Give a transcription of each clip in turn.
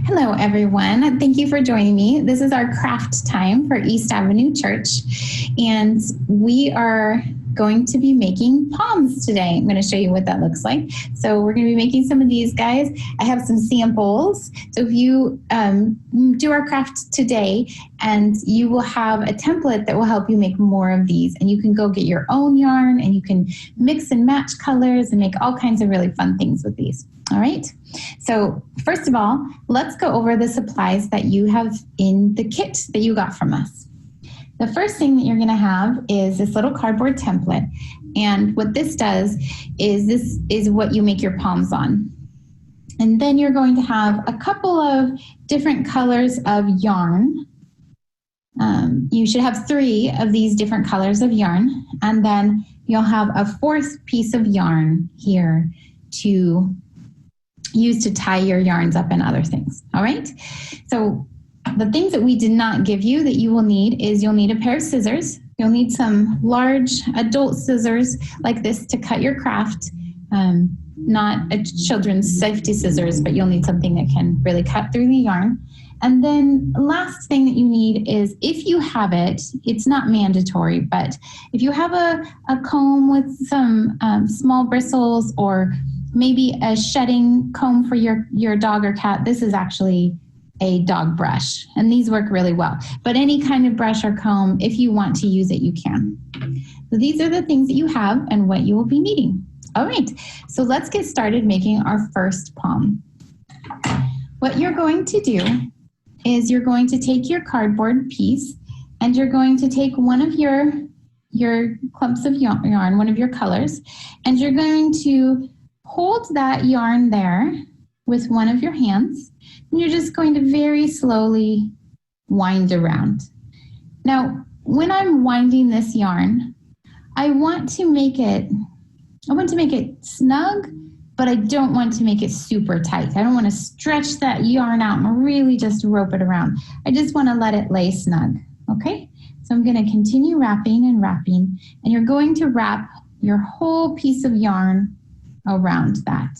Hello, everyone. Thank you for joining me. This is our craft time for East Avenue Church, and we are going to be making palms today. I'm going to show you what that looks like. So we're going to be making some of these guys. I have some samples. So if you do our craft today, and you will have a template that will help you make more of these, and you can go get your own yarn, and you can mix and match colors and make all kinds of really fun things with these. All right. So first of all, let's go over the supplies that you have in the kit that you got from us. The first thing that you're going to have is this little cardboard template. And what this does is this is what you make your palms on. And then you're going to have a couple of different colors of yarn. You should have 3 of these different colors of yarn. And then you'll have a 4th piece of yarn here to use to tie your yarns up and other things. All right. So the things that we did not give you that you will need is you'll need a pair of scissors. You'll need some large adult scissors like this to cut your craft. Not a children's safety scissors, but you'll need something that can really cut through the yarn. And then last thing that you need is, if you have it, it's not mandatory, but if you have a comb with some small bristles, or maybe a shedding comb for your dog or cat, this is actually a dog brush, and these work really well. But any kind of brush or comb, if you want to use it, you can. So these are the things that you have and what you will be needing. All right, so let's get started making our first palm. What you're going to do is you're going to take your cardboard piece, and you're going to take one of your clumps of yarn, one of your colors, and you're going to hold that yarn there with one of your hands, and you're just going to very slowly wind around. Now, when I'm winding this yarn, I want to make it snug, but I don't want to make it super tight. I don't want to stretch that yarn out and really just rope it around. I just want to let it lay snug, okay? So I'm going to continue wrapping and wrapping, and you're going to wrap your whole piece of yarn around that.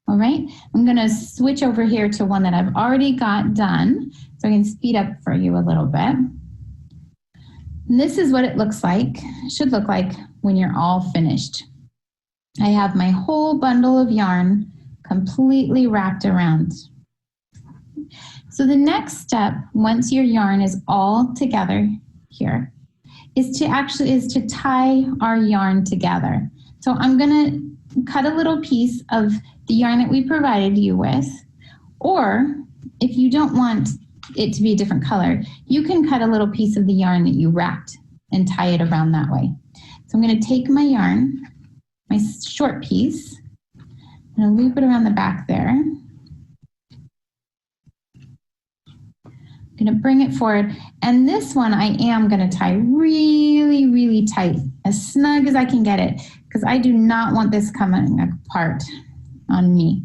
All right, I'm going to switch over here to one that I've already got done, so I can speed up for you a little bit. And this is what it looks like, should look like when you're all finished. I have my whole bundle of yarn completely wrapped around. So the next step, once your yarn is all together here, is to tie our yarn together. So I'm going to cut a little piece of the yarn that we provided you with, or if you don't want it to be a different color, you can cut a little piece of the yarn that you wrapped and tie it around that way. So I'm going to take my yarn, my short piece, and I'll loop it around the back there. I'm going to bring it forward, and this one I am going to tie really, really tight, as snug as I can get it, because I do not want this coming apart on me.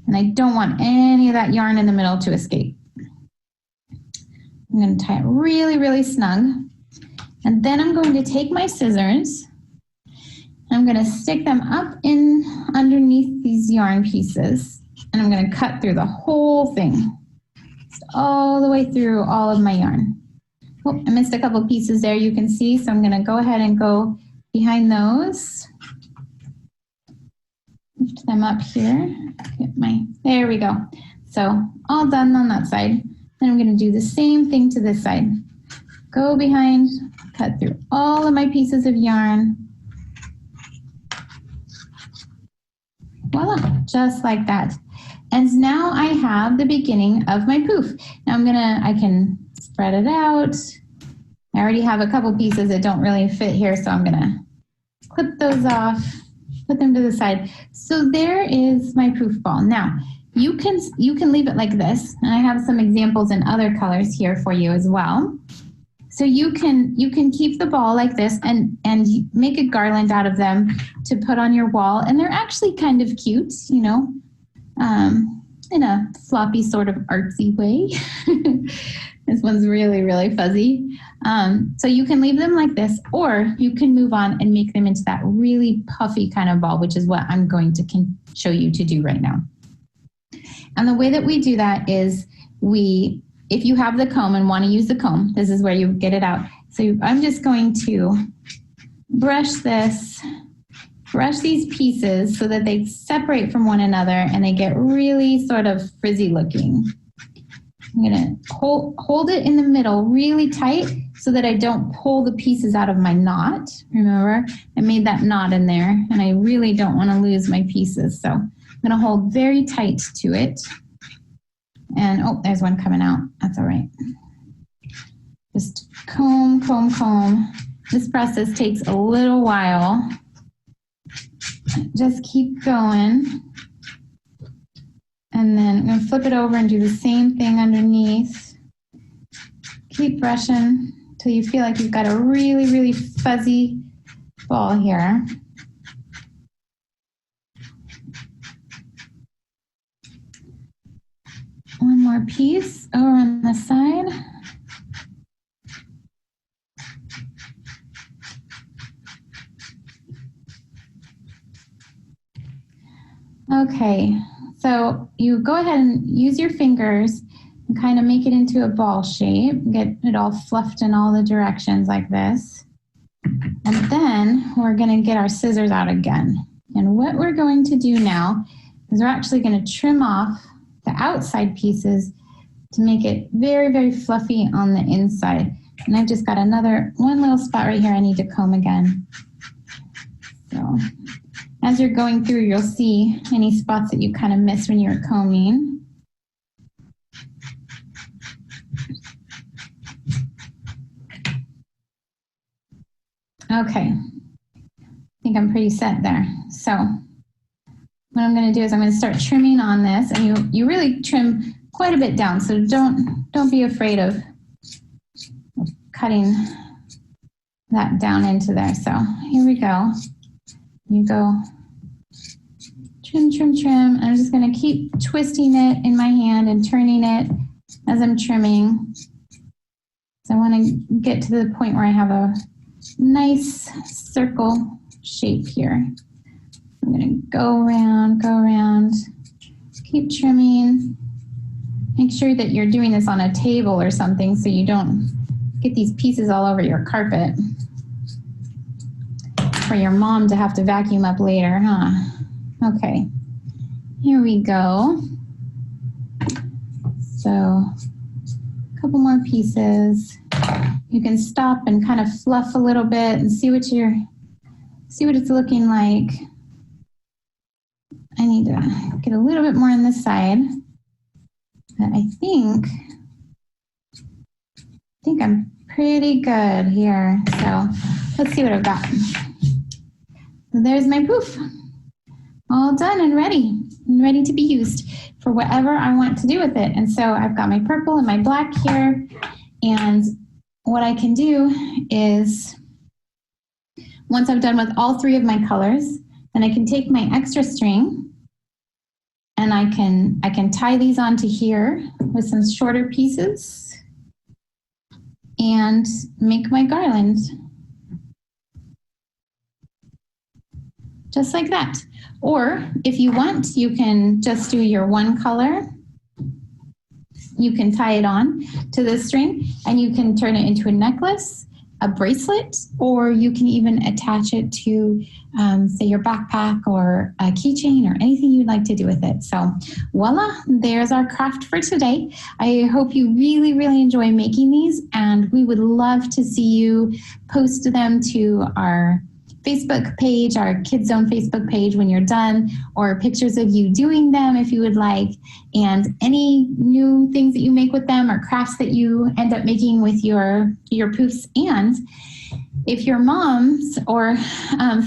And I don't want any of that yarn in the middle to escape. I'm going to tie it really, really snug. And then I'm going to take my scissors, and I'm going to stick them up in underneath these yarn pieces. And I'm going to cut through the whole thing, just all the way through all of my yarn. Oh, I missed a couple pieces there, you can see. So I'm going to go ahead and go behind those. Lift them up here. There we go. So all done on that side. Then I'm going to do the same thing to this side. Go behind, cut through all of my pieces of yarn. Voila, just like that. And now I have the beginning of my poof. Now I can spread it out. I already have a couple pieces that don't really fit here, so I'm going to clip those off, put them to the side. So there is my poof ball. Now, you can leave it like this, and I have some examples in other colors here for you as well. So you can keep the ball like this and make a garland out of them to put on your wall, and they're actually kind of cute, you know, in a floppy sort of artsy way. This one's really, really fuzzy. So you can leave them like this, or you can move on and make them into that really puffy kind of ball, which is what I'm going to show you to do right now. And the way that we do that is if you have the comb and want to use the comb, this is where you get it out. So I'm just going to brush these pieces so that they separate from one another and they get really sort of frizzy looking. I'm going to hold it in the middle really tight so that I don't pull the pieces out of my knot. Remember, I made that knot in there and I really don't want to lose my pieces. So I'm going to hold very tight to it. And oh, there's one coming out. That's all right. Just comb, comb, comb. This process takes a little while. Just keep going. And then I'm going to flip it over and do the same thing underneath. Keep brushing until you feel like you've got a really, really fuzzy ball here. One more piece over on the side. Okay, so you go ahead and use your fingers and kind of make it into a ball shape. Get it all fluffed in all the directions like this. And then we're going to get our scissors out again. And what we're going to do now is we're actually going to trim off the outside pieces to make it very, very fluffy on the inside. And I've just got one little spot right here I need to comb again. So as you're going through, you'll see any spots that you kind of missed when you were combing. Okay, I think I'm pretty set there. So what I'm going to do is I'm going to start trimming on this, and you really trim quite a bit down, so don't be afraid of cutting that down into there. So here we go. You go trim, trim, trim. I'm just going to keep twisting it in my hand and turning it as I'm trimming. So I want to get to the point where I have a nice circle shape here. I'm going to go around, keep trimming. Make sure that you're doing this on a table or something so you don't get these pieces all over your carpet for your mom to have to vacuum up later, huh? Okay, here we go. So a couple more pieces. You can stop and kind of fluff a little bit and see what it's looking like. I need to get a little bit more on this side. But I think I'm pretty good here. So let's see what I've got. So there's my poof. All done and ready to be used for whatever I want to do with it. And so I've got my purple and my black here. And what I can do is, once I'm done with all three of my colors, then I can take my extra string and I can tie these onto here with some shorter pieces and make my garland. Just like that. Or if you want, you can just do your one color. You can tie it on to the string and you can turn it into a necklace, a bracelet, or you can even attach it to, say, your backpack or a keychain or anything you'd like to do with it. So voila, there's our craft for today. I hope you really, really enjoy making these, and we would love to see you post them to our Facebook page, our Kids Zone Facebook page when you're done, or pictures of you doing them if you would like, and any new things that you make with them or crafts that you end up making with your poofs. And if your moms or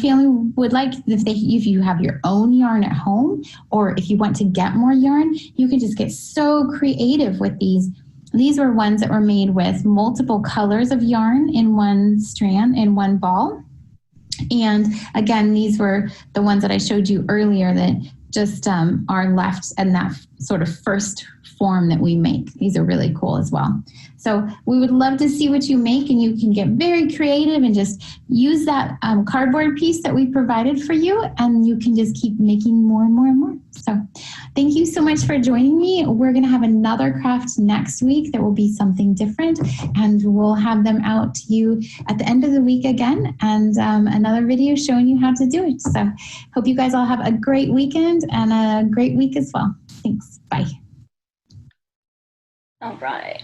family would like, if you have your own yarn at home, or if you want to get more yarn, you can just get so creative with these. These were ones that were made with multiple colors of yarn in one strand, in one ball. And again, these were the ones that I showed you earlier that just are left in that sort of first form that we make. These are really cool as well. So we would love to see what you make, and you can get very creative and just use that cardboard piece that we provided for you, and you can just keep making more and more and more. So thank you so much for joining me. We're going to have another craft next week that will be something different, and we'll have them out to you at the end of the week again, and another video showing you how to do it. So hope you guys all have a great weekend and a great week as well. Thanks. Bye. All right.